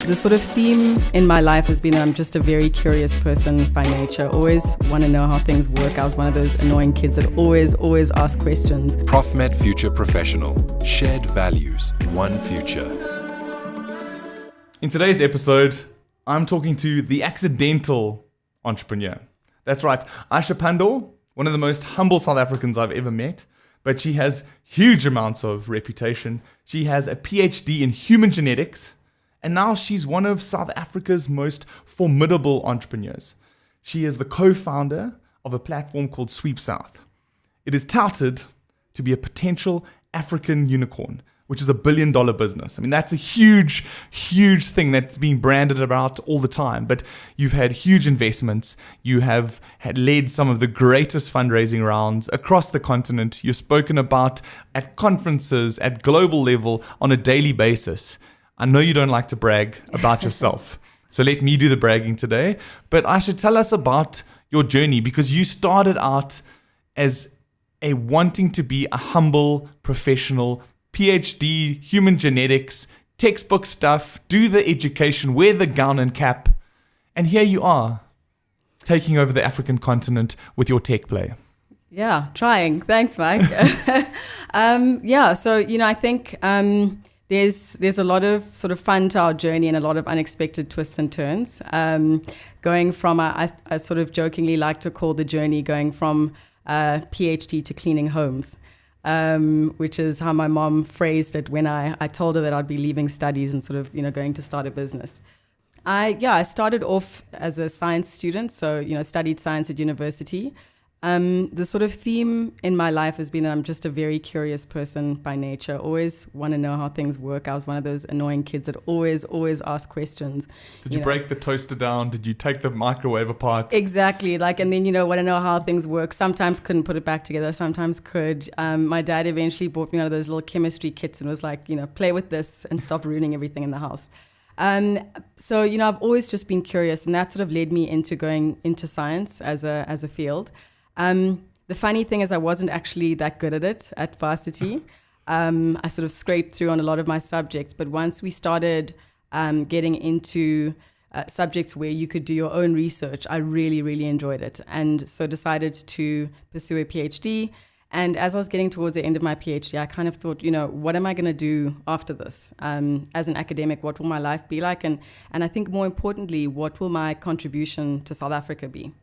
The sort of theme in my life has been that I'm just a very curious person by nature. Always want to know how things work. I was one of those annoying kids that always ask questions. Profmed Future Professional. Shared values, one future. In today's episode, I'm talking to the accidental entrepreneur. That's right, Aisha Pandor, one of the most humble South Africans I've ever met, but she has huge amounts of reputation. She has a PhD in human genetics, and now she's one of South Africa's most formidable entrepreneurs. She is the co-founder of a platform called SweepSouth. It is touted to be a potential African unicorn, which is $1 billion business. I mean, that's a huge thing that's being branded about all the time. But you've had huge investments. You have had led some of the greatest fundraising rounds across the continent. You're spoken about at conferences, at global level, on a daily basis. I know you don't like to brag about yourself. So let me do the bragging today. But Aisha, tell us about your journey, because you started out as a wanting to be a humble professional, PhD, human genetics, textbook stuff, do the education, wear the gown and cap. And here you are, taking over the African continent with your tech play. Yeah, trying. Thanks, Mike. So, I think there's a lot of sort of fun to our journey and a lot of unexpected twists and turns. Going from, I sort of jokingly like to call the journey going from PhD to cleaning homes. Which is how my mom phrased it when I told her that I'd be leaving studies and sort of, going to start a business. I started off as a science student, so, studied science at university. The sort of theme in my life has been that I'm just a very curious person by nature. Always want to know how things work. I was one of those annoying kids that always ask questions. Did you break the toaster down? Did you take the microwave apart? Exactly. And then, want to know how things work. Sometimes couldn't put it back together. Sometimes could. My dad eventually bought me one of those little chemistry kits and was like, play with this and stop ruining everything in the house. So, I've always just been curious, and that sort of led me into going into science as a field. The funny thing is I wasn't actually that good at it at varsity. I sort of scraped through on a lot of my subjects, but once we started getting into subjects where you could do your own research, I really enjoyed it, and so decided to pursue a PhD. And as I was getting towards the end of my PhD, I kind of thought, what am I going to do after this? As an academic, what will my life be like? And I think more importantly, what will my contribution to South Africa be?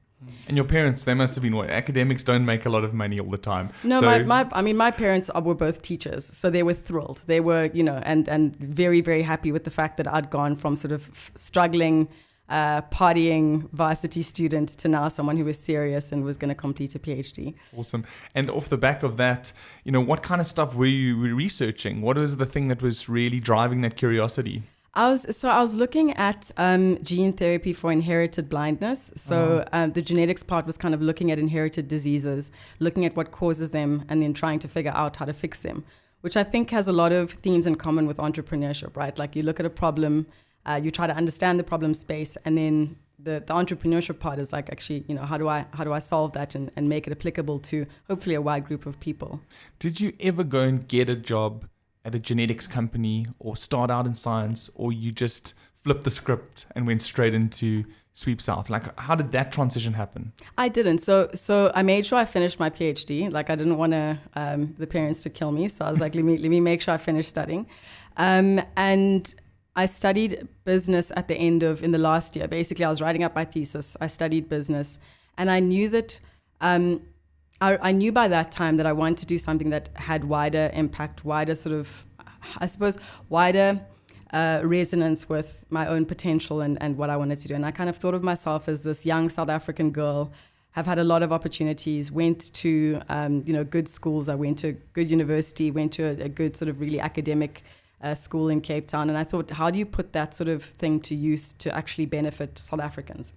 And your parents, they must have been what? Academics don't make a lot of money all the time. No, my parents were both teachers, so they were thrilled. They were, and very happy with the fact that I'd gone from sort of struggling, partying varsity student to now someone who was serious and was going to complete a PhD. Awesome. And off the back of that, what kind of stuff were you researching? What was the thing that was really driving that curiosity? I was looking at gene therapy for inherited blindness. So the genetics part was kind of looking at inherited diseases, looking at what causes them, and then trying to figure out how to fix them, which I think has a lot of themes in common with entrepreneurship, right? Like you look at a problem, you try to understand the problem space, and then the entrepreneurship part is like, actually, how do I solve that and make it applicable to hopefully a wide group of people. Did you ever go and get a job at a genetics company or start out in science, or you just flipped the script and went straight into SweepSouth? Like, how did that transition happen? I didn't. So I made sure I finished my PhD. Like, I didn't want the parents to kill me. So I was like, let me make sure I finish studying. And I studied business in the last year. Basically, I was writing up my thesis. I studied business, and I knew that I knew by that time that I wanted to do something that had wider impact, wider sort of, I suppose, wider resonance with my own potential and what I wanted to do. And I kind of thought of myself as this young South African girl, have had a lot of opportunities, went to good schools. I went to a good university, went to a good sort of really academic school in Cape Town. And I thought, how do you put that sort of thing to use to actually benefit South Africans?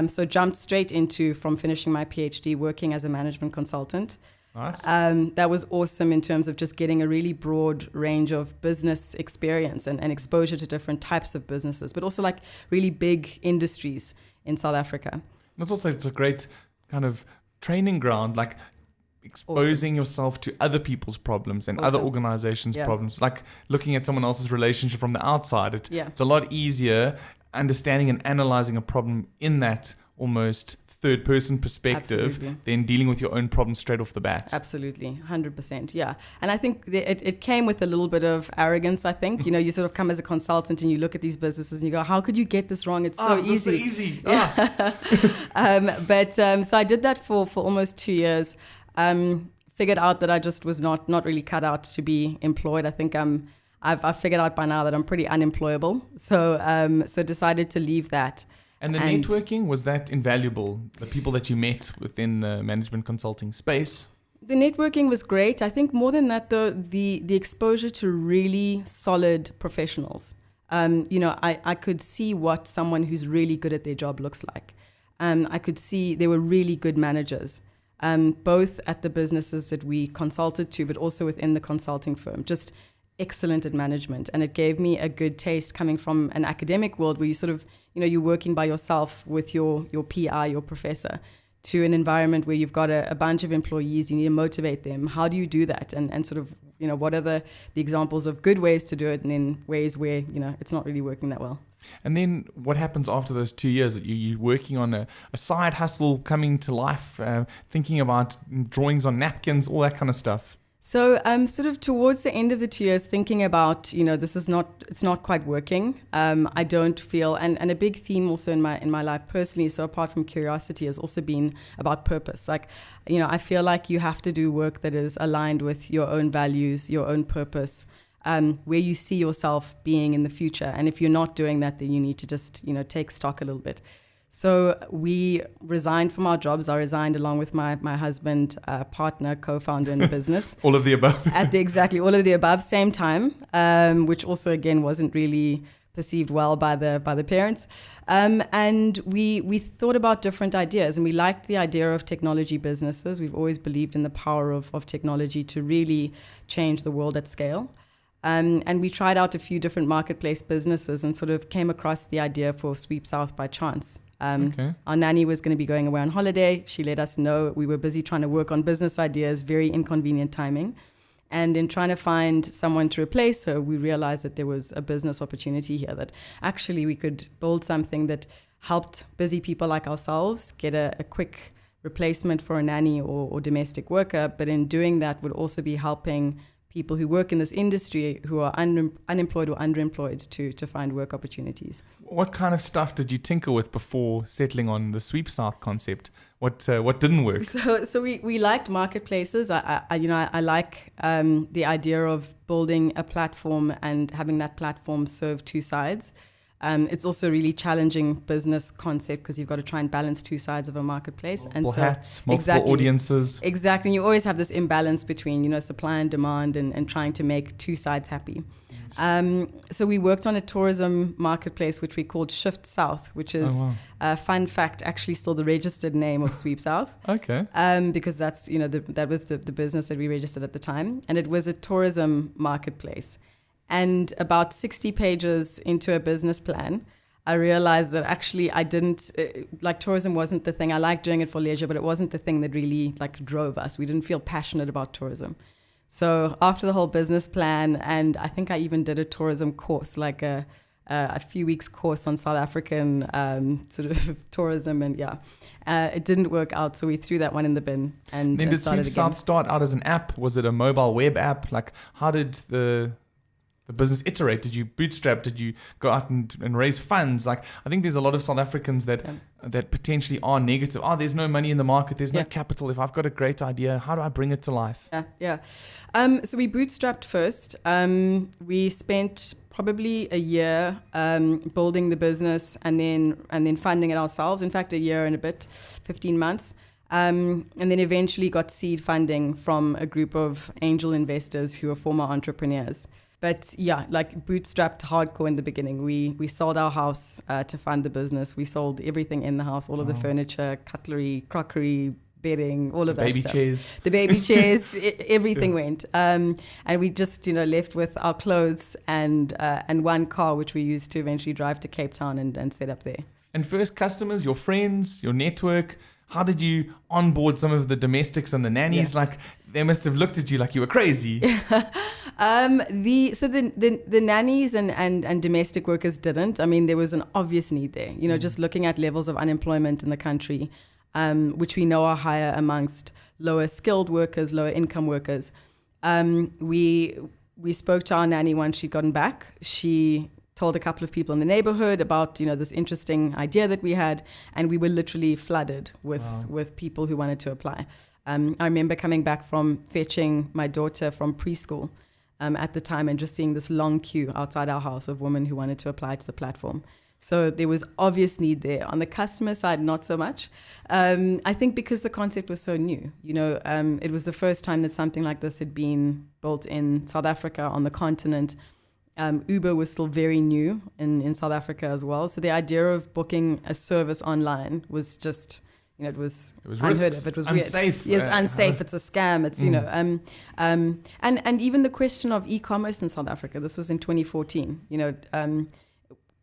So jumped straight into, from finishing my PhD, working as a management consultant. Nice. That was awesome in terms of just getting a really broad range of business experience and exposure to different types of businesses, but also like really big industries in South Africa. It's a great kind of training ground. Like, exposing yourself to other people's problems and other organizations' problems, like looking at someone else's relationship from the outside. It's a lot easier understanding and analyzing a problem in that almost third-person perspective than dealing with your own problem straight off the bat. Absolutely, 100%, yeah. And I think it came with a little bit of arrogance, I think. You know, you sort of come as a consultant and you look at these businesses and you go, how could you get this wrong? It's so easy. It's so easy. So I did that for almost 2 years. Figured out that I just was not really cut out to be employed. I think I've figured out by now that I'm pretty unemployable. So decided to leave that. And the networking, was that invaluable? The people that you met within the management consulting space? The networking was great. I think more than that, though, the exposure to really solid professionals. You know, I could see what someone who's really good at their job looks like. I could see they were really good managers, both at the businesses that we consulted to, but also within the consulting firm. Just excellent at management. And it gave me a good taste coming from an academic world where you sort of, you know, you're working by yourself with your PI, your professor, to an environment where you've got a bunch of employees, you need to motivate them. How do you do that? And sort of, you know, what are the examples of good ways to do it and then ways where, you know, it's not really working that well. And then what happens after those 2 years? You're working on a side hustle coming to life, thinking about drawings on napkins, all that kind of stuff. So sort of towards the end of the 2 years, thinking about, you know, it's not quite working. I don't feel, and a big theme also in my life personally, so apart from curiosity, has also been about purpose. Like, you know, I feel like you have to do work that is aligned with your own values, your own purpose, where you see yourself being in the future. And if you're not doing that, then you need to just, you know, take stock a little bit. So we resigned from our jobs. I resigned along with my husband, partner, co-founder in the business. All of the above. Exactly, all of the above, same time, which also, again, wasn't really perceived well by the parents. And we thought about different ideas, and we liked the idea of technology businesses. We've always believed in the power of technology to really change the world at scale. And we tried out a few different marketplace businesses and sort of came across the idea for SweepSouth by chance. Our nanny was going to be going away on holiday. She let us know. We were busy trying to work on business ideas, very inconvenient timing. And in trying to find someone to replace her, we realized that there was a business opportunity here, that actually we could build something that helped busy people like ourselves get a quick replacement for a nanny or domestic worker. But in doing that would also be helping people who work in this industry who are unemployed or underemployed to find work opportunities. What kind of stuff did you tinker with before settling on the SweepSouth concept? What didn't work? So we liked marketplaces. I like the idea of building a platform and having that platform serve two sides. It's also a really challenging business concept because you've got to try and balance two sides of a marketplace. Multiple hats, multiple audiences. Exactly. And you always have this imbalance between, you know, supply and demand and trying to make two sides happy. Yes. So we worked on a tourism marketplace, which we called SweepSouth, which is, fun fact, actually still the registered name of SweepSouth. Okay. Because that's, you know, that was the business that we registered at the time. And it was a tourism marketplace. And about 60 pages into a business plan, I realized that actually I didn't, tourism wasn't the thing. I liked doing it for leisure, but it wasn't the thing that really drove us. We didn't feel passionate about tourism. So after the whole business plan, and I think I even did a tourism course, like a few weeks course on South African sort of tourism, and it didn't work out. So we threw that one in the bin and then did started SweepSouth again. start out as an app? Was it a mobile web app? Like, how did the business iterate? Did you bootstrap? Did you go out and raise funds? Like, I think there's a lot of South Africans that potentially are negative. Oh, there's no money in the market. There's no capital. If I've got a great idea, how do I bring it to life? So we bootstrapped first. We spent probably a year building the business and then funding it ourselves. In fact, a year and a bit, 15 months. And then eventually got seed funding from a group of angel investors who are former entrepreneurs. But bootstrapped hardcore in the beginning. We sold our house to fund the business. We sold everything in the house, all of the furniture, cutlery, crockery, bedding, all of that stuff. The baby chairs, everything went. And we just, left with our clothes and one car, which we used to eventually drive to Cape Town and set up there. And first customers, your friends, your network, how did you onboard some of the domestics and the nannies? Like, they must have looked at you like you were crazy. The nannies and domestic workers didn't. I mean, there was an obvious need there. You know, just looking at levels of unemployment in the country, which we know are higher amongst lower skilled workers, lower income workers. We spoke to our nanny once she'd gotten back. She told a couple of people in the neighborhood about, you know, this interesting idea that we had, and we were literally flooded with people who wanted to apply. I remember coming back from fetching my daughter from preschool at the time and just seeing this long queue outside our house of women who wanted to apply to the platform. So there was obvious need there. On the customer side, not so much. I think because the concept was so new, you know, it was the first time that something like this had been built in South Africa, on the continent. Uber was still very new in South Africa as well. So the idea of booking a service online was just, you know, it was unheard of. It was unsafe. Weird. Yeah, it's unsafe. It's a scam. It's, you know, and even the question of e-commerce in South Africa. This was in 2014. You know,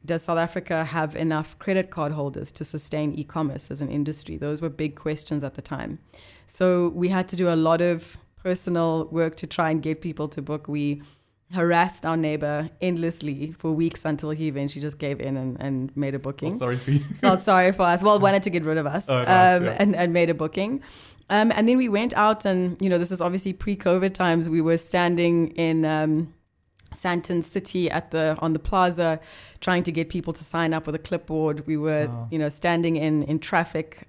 does South Africa have enough credit card holders to sustain e-commerce as an industry? Those were big questions at the time. So we had to do a lot of personal work to try and get people to book. We harassed our neighbor endlessly for weeks until he eventually just gave in and made a booking. Sorry for you. Felt sorry for us. Well, wanted to get rid of us. And made a booking. And then we went out and, you know, this is obviously pre-COVID times. We were standing in Sandton City on the plaza, trying to get people to sign up with a clipboard. We were, you know, standing in traffic,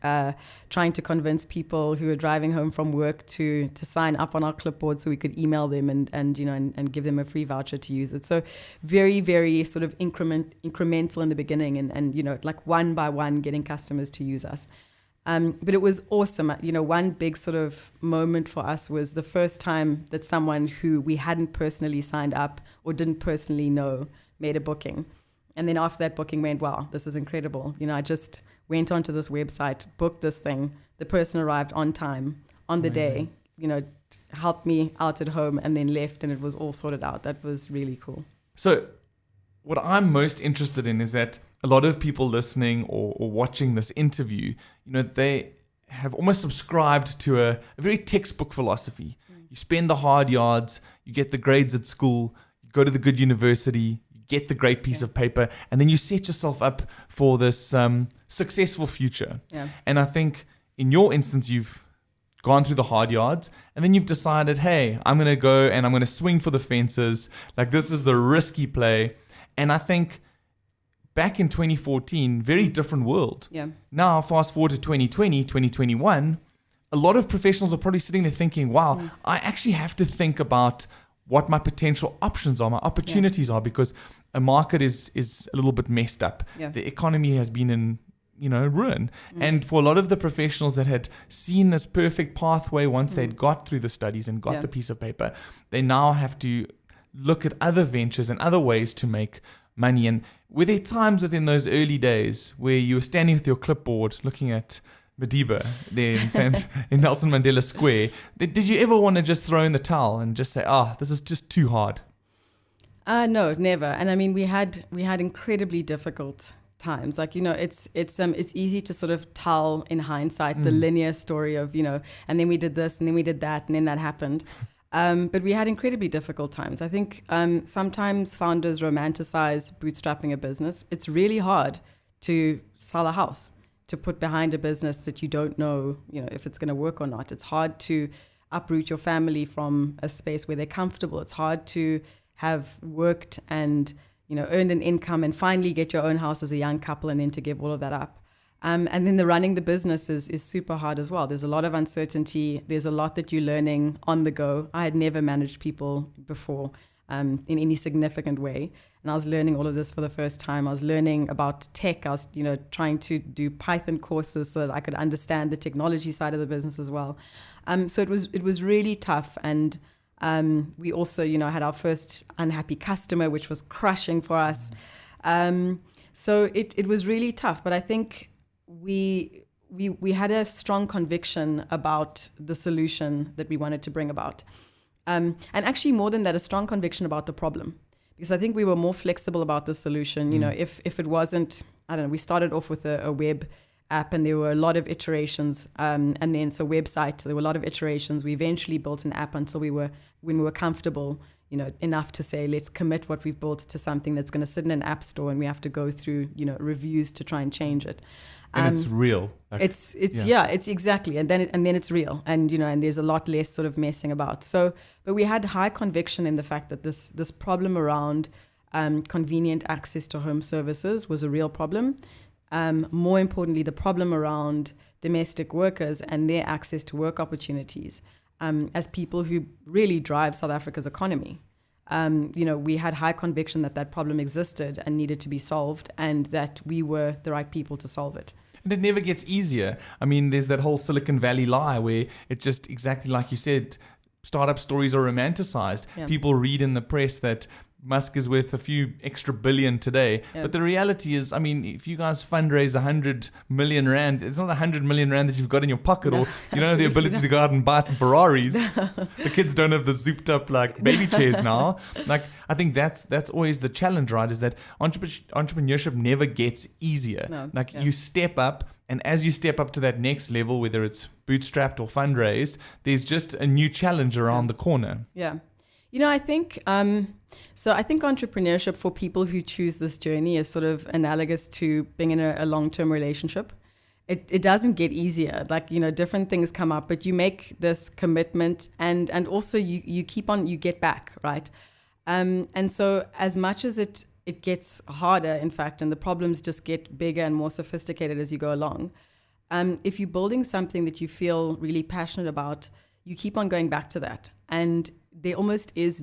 trying to convince people who were driving home from work to sign up on our clipboard so we could email them and you know, and give them a free voucher to use it. So very, very sort of incremental in the beginning and, you know, like one by one getting customers to use us. But it was awesome. You know, one big sort of moment for us was the first time that someone who we hadn't personally signed up or didn't personally know made a booking. And then after that booking went, wow, this is incredible. You know, I just went onto this website, booked this thing. The person arrived on time, on the day, you know, helped me out at home and then left, and it was all sorted out. That was really cool. So what I'm most interested in is that a lot of people listening or watching this interview, you know, they have almost subscribed to a very textbook philosophy. You spend the hard yards, you get the grades at school, you go to the good university, you get the great piece of paper, and then you set yourself up for this successful future. Yeah. And I think in your instance, you've gone through the hard yards, and then you've decided, hey, I'm going to go and I'm going to swing for the fences. Like, this is the risky play. And I think back in 2014, very different world. Yeah. Now, fast forward to 2020, 2021, a lot of professionals are probably sitting there thinking, wow, I actually have to think about what my potential options are, my opportunities are, because a market is a little bit messed up. Yeah. The economy has been in, you know, ruin. And for a lot of the professionals that had seen this perfect pathway once they'd got through the studies and got the piece of paper, they now have to look at other ventures and other ways to make money. And were there times within those early days where you were standing with your clipboard looking at Madiba there in Nelson Mandela Square? Did you ever want to just throw in the towel and just say, this is just too hard? No, never. And I mean, we had incredibly difficult times. Like, you know, it's easy to sort of tell in hindsight the linear story of, you know, and then we did this and then we did that and then that happened. But we had incredibly difficult times. I think sometimes founders romanticize bootstrapping a business. It's really hard to sell a house, to put behind a business that you don't know, you know, if it's going to work or not. It's hard to uproot your family from a space where they're comfortable. It's hard to have worked and, you know, earned an income and finally get your own house as a young couple and then to give all of that up. And then running the business is super hard as well. There's a lot of uncertainty. There's a lot that you're learning on the go. I had never managed people before in any significant way. And I was learning all of this for the first time. I was learning about tech. I was, you know, trying to do Python courses so that I could understand the technology side of the business as well. So it was really tough. And we also, you know, had our first unhappy customer, which was crushing for us. So it was really tough. But I think we had a strong conviction about the solution that we wanted to bring about. And actually more than that, a strong conviction about the problem. Because I think we were more flexible about the solution. You know, if it wasn't, I don't know, we started off with a web app, and there were a lot of iterations. And then so website, there were a lot of iterations. We eventually built an app until when we were comfortable, enough to say, let's commit what we've built to something that's going to sit in an app store, and we have to go through, reviews to try and change it. And it's real. It's exactly, and then it's real, and and there's a lot less sort of messing about. So, but we had high conviction in the fact that this problem around convenient access to home services was a real problem. More importantly, the problem around domestic workers and their access to work opportunities as people who really drive South Africa's economy. We had high conviction that problem existed and needed to be solved, and that we were the right people to solve it. And it never gets easier. I mean, there's that whole Silicon Valley lie where it's just exactly like you said, startup stories are romanticized. Yeah. People read in the press that Musk is worth a few extra billion today. Yeah. But the reality is, I mean, if you guys fundraise 100 million rand, it's not 100 million rand that you've got in your pocket, or you don't have the ability to go out and buy some Ferraris. The kids don't have the zooped up like baby chairs now. Like, I think that's always the challenge, right? Is that entrepreneurship never gets easier. You step up, and as you step up to that next level, whether it's bootstrapped or fundraised, there's just a new challenge around the corner. Yeah. I think I think entrepreneurship for people who choose this journey is sort of analogous to being in a long-term relationship. It doesn't get easier. Different things come up, but you make this commitment, and also you keep on, you get back, right? And so as much as it gets harder, in fact, and the problems just get bigger and more sophisticated as you go along, if you're building something that you feel really passionate about, you keep on going back to that. And there almost is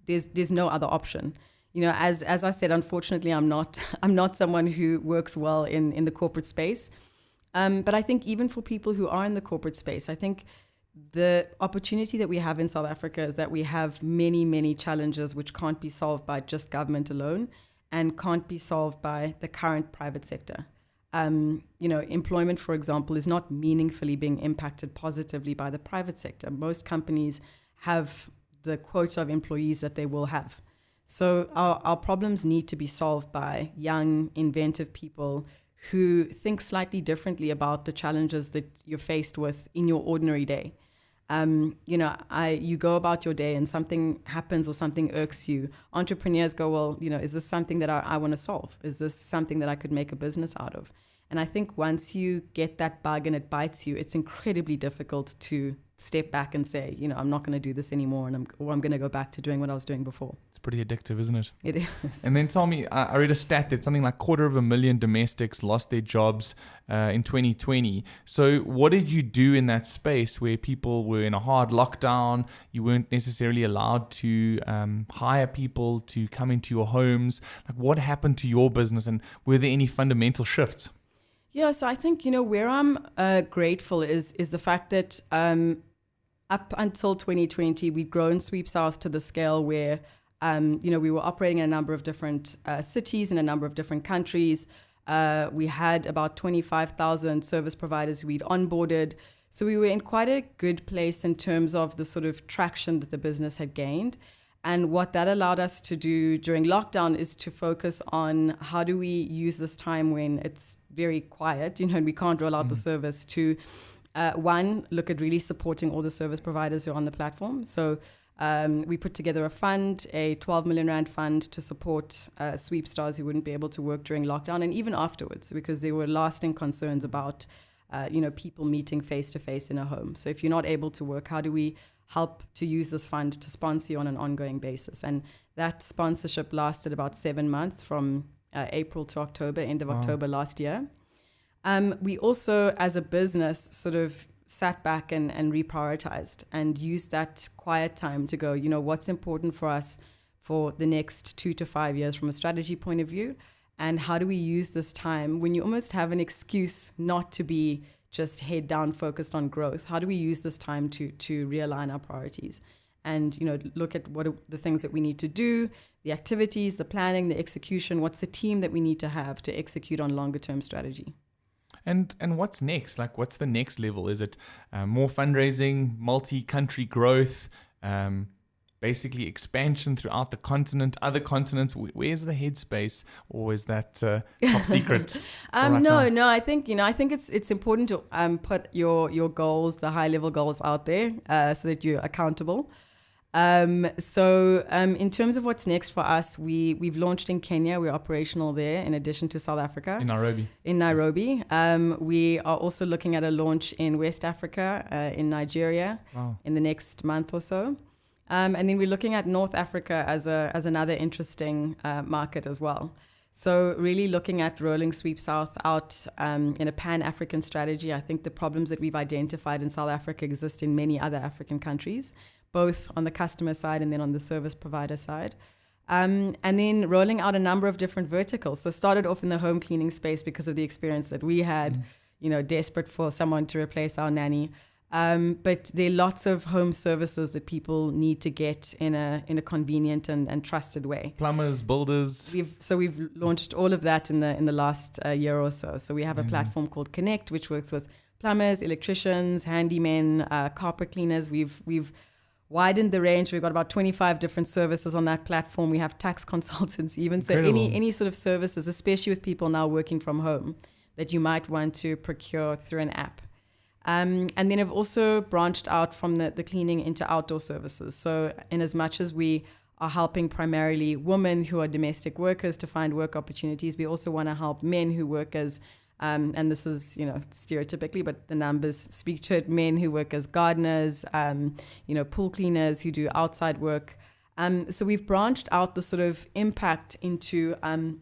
there's no other option. As I said, unfortunately, I'm not someone who works well in the corporate space. But I think even for people who are in the corporate space, I think the opportunity that we have in South Africa is that we have many, many challenges which can't be solved by just government alone, and can't be solved by the current private sector. Employment, for example, is not meaningfully being impacted positively by the private sector. Most companies have the quota of employees that they will have. So our problems need to be solved by young, inventive people who think slightly differently about the challenges that you're faced with in your ordinary day. You go about your day and something happens or something irks you. Entrepreneurs go, well, is this something that I want to solve? Is this something that I could make a business out of? And I think once you get that bug and it bites you, it's incredibly difficult to step back and say, I'm not going to do this anymore, and I'm going to go back to doing what I was doing before. It's pretty addictive, isn't it? It is. And then tell me, I read a stat that something like 250,000 domestics lost their jobs in 2020. So what did you do in that space where people were in a hard lockdown? You weren't necessarily allowed to hire people to come into your homes. Like, what happened to your business, and were there any fundamental shifts? Yeah, so I think, where I'm grateful is the fact that up until 2020, we'd grown SweepSouth to the scale where, we were operating in a number of different cities in a number of different countries. We had about 25,000 service providers we'd onboarded. So we were in quite a good place in terms of the sort of traction that the business had gained. And what that allowed us to do during lockdown is to focus on how do we use this time when it's very quiet, and we can't roll out the service, to one, look at really supporting all the service providers who are on the platform. So we put together a fund, a 12 million rand fund, to support sweep stars who wouldn't be able to work during lockdown and even afterwards, because there were lasting concerns about people meeting face to face in a home. So if you're not able to work, how do we help to use this fund to sponsor you on an ongoing basis? And that sponsorship lasted about 7 months, from April to October, end of October last year. We also, as a business, sort of sat back and reprioritized and used that quiet time to go, what's important for us for the next 2 to 5 years from a strategy point of view, and how do we use this time when you almost have an excuse not to be just head down focused on growth? How do we use this time to realign our priorities and look at what are the things that we need to do, the activities, the planning, the execution, what's the team that we need to have to execute on longer term strategy? And what's next? Like, what's the next level? Is it more fundraising, multi-country growth? basically expansion throughout the continent, other continents? Where's the headspace, or is that top secret? No. I think it's important to put your goals, the high level goals, out there so that you're accountable. In terms of what's next for us, we've launched in Kenya. We're operational there in addition to South Africa. In Nairobi. We are also looking at a launch in West Africa, in Nigeria, in the next month or so. And then we're looking at North Africa as another interesting market as well. So really looking at rolling SweepSouth out in a pan-African strategy. I think the problems that we've identified in South Africa exist in many other African countries, both on the customer side and then on the service provider side. And then rolling out a number of different verticals. So started off in the home cleaning space because of the experience that we had, desperate for someone to replace our nanny. But there are lots of home services that people need to get in a convenient and trusted way. Plumbers, builders. We've launched all of that in the last year or so. So we have a platform called Connect, which works with plumbers, electricians, handymen, carpet cleaners. We've widened the range. We've got about 25 different services on that platform. We have tax consultants even. So any sort of services, especially with people now working from home, that you might want to procure through an app. And then I've also branched out from the cleaning into outdoor services. So in as much as we are helping primarily women who are domestic workers to find work opportunities, we also want to help men who work as, and this is, stereotypically, but the numbers speak to it, men who work as gardeners, pool cleaners who do outside work. So we've branched out the sort of impact into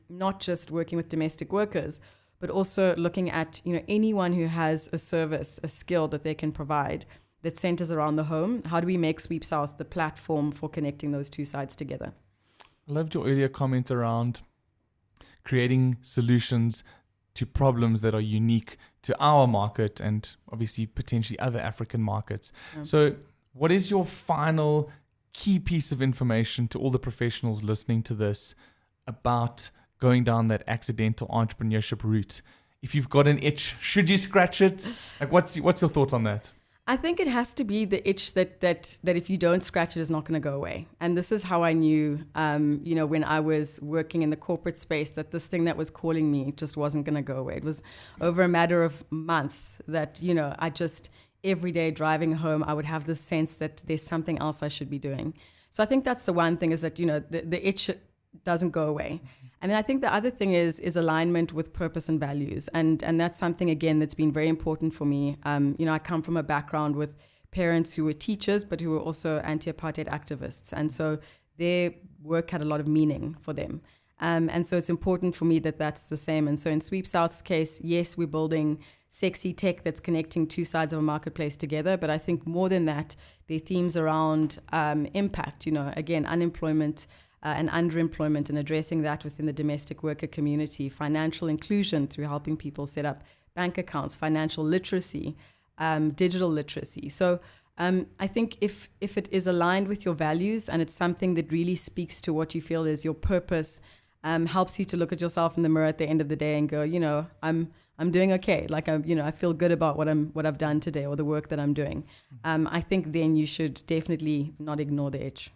not just working with domestic workers, but also looking at anyone who has a service, a skill that they can provide that centers around the home. How do we make SweepSouth the platform for connecting those two sides together? I loved your earlier comment around creating solutions to problems that are unique to our market and obviously potentially other African markets. Yeah. So what is your final key piece of information to all the professionals listening to this about going down that accidental entrepreneurship route? If you've got an itch, should you scratch it? Like, what's your thoughts on that? I think it has to be the itch that if you don't scratch it, is not going to go away. And this is how I knew, when I was working in the corporate space, that this thing that was calling me just wasn't going to go away. It was over a matter of months that, I just, every day driving home, I would have this sense that there's something else I should be doing. So I think that's the one thing, is that, the itch doesn't go away. And then I think the other thing is alignment with purpose and values. And that's something, again, that's been very important for me. I come from a background with parents who were teachers, but who were also anti-apartheid activists. And so their work had a lot of meaning for them. And so it's important for me that that's the same. And so in SweepSouth's case, yes, we're building sexy tech that's connecting two sides of a marketplace together. But I think more than that, there are themes around impact, again, unemployment, and underemployment, and addressing that within the domestic worker community, financial inclusion through helping people set up bank accounts, financial literacy, digital literacy. So I think if it is aligned with your values and it's something that really speaks to what you feel is your purpose, helps you to look at yourself in the mirror at the end of the day and go, I'm doing okay. Like I feel good about what I've done today or the work that I'm doing. I think then you should definitely not ignore the itch.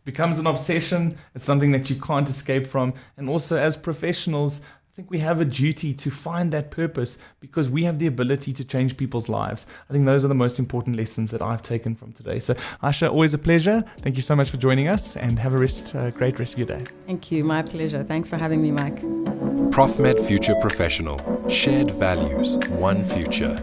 Becomes an obsession. It's something that you can't escape from. And also as professionals, I think we have a duty to find that purpose because we have the ability to change people's lives. I think those are the most important lessons that I've taken from today. So Aisha, always a pleasure. Thank you so much for joining us and have a great rest of your day. Thank you. My pleasure. Thanks for having me, Mike. Profmed Future Professional. Shared values, one future.